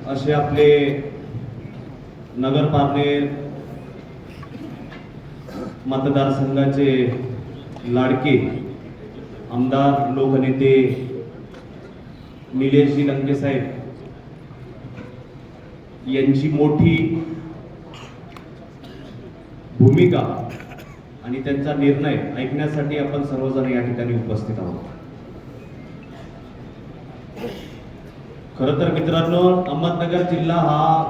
असे आपले नगर पारनेर मतदारसंघाचे लाडके आमदार लोकनेते निलेशजी लंके साहेब यांची मोठी भूमिका आणि त्यांचा निर्णय ऐकण्यासाठी आपण सर्वजण या ठिकाणी उपस्थित आहोत। खरं तर मित्रांनो, अहमदनगर जिल्हा हा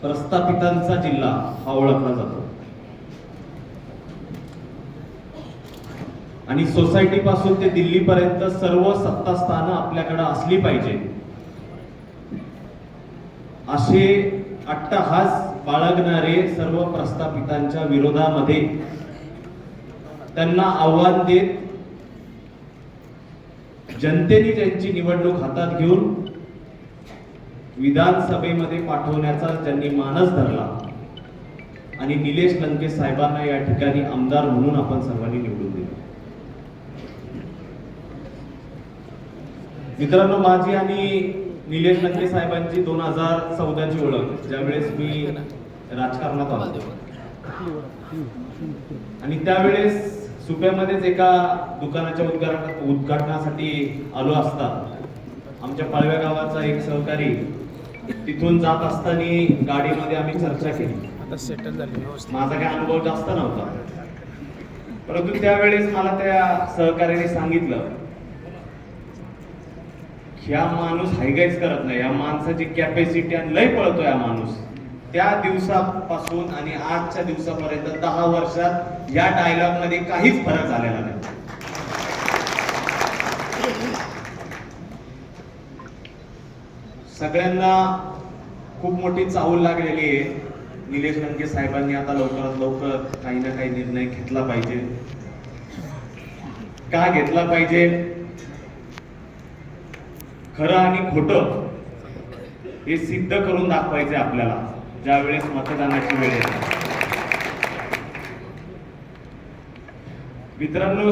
प्रस्थापितांचा जिल्हा हा ओळखला जातो आणि सोसायटी पासून ते दिल्ली पर्यंत सर्व सत्ता स्थानं आपल्याकडे असली पाहिजे असे अट्टहास बाळगणारे सर्व प्रस्थापितांच्या विरोधामध्ये त्यांना आव्हान देत जनतेने त्यांची निवडणूक हातात घेऊन विधानसभेमध्ये पाठवण्याचा ज्यांनी मानस धरला आणि निलेश लंके साहेबांना या ठिकाणी आमदार म्हणून आपण सर्वांनी निवडून दिले। मित्रांनो, माझी आणि निलेश लंके साहेबांची 2014 ची ओळख, ज्यावेळेस मी राजकारणात आलो आणि त्यावेळेस सुप्यामध्येच एका दुकानाच्या उद्घाटनासाठी आलो असता आमच्या पळव्या गावाचा एक सहकारी तिथून जात असताना गाडीमध्ये आम्ही चर्चा केली। माझा काही अनुभव जास्त नव्हता, परंतु त्यावेळेस मला त्या सहकार्याने सांगितलं, ह्या माणूस हायगाईच करत नाही, या माणसाची कॅपॅसिटी आणि लय पळतोय हा माणूस। त्या दिवसापासून आणि आजच्या दिवसापर्यंत 10 वर्षात या डायलॉग मध्ये काहीच फरक झालेला नाही। सगळ्यांना खूप मोठी चाहूल लागलेली आहे। निलेश लंके साहेबांनी आता लवकरात लवकर काही ना काही निर्णय घेतला पाहिजे। का घेतला पाहिजे? खरं आणि खोटं हे सिद्ध करून दाखवायचे आपल्याला ज्यावेळेस मतदानाची वेळ येते। मित्रांनो,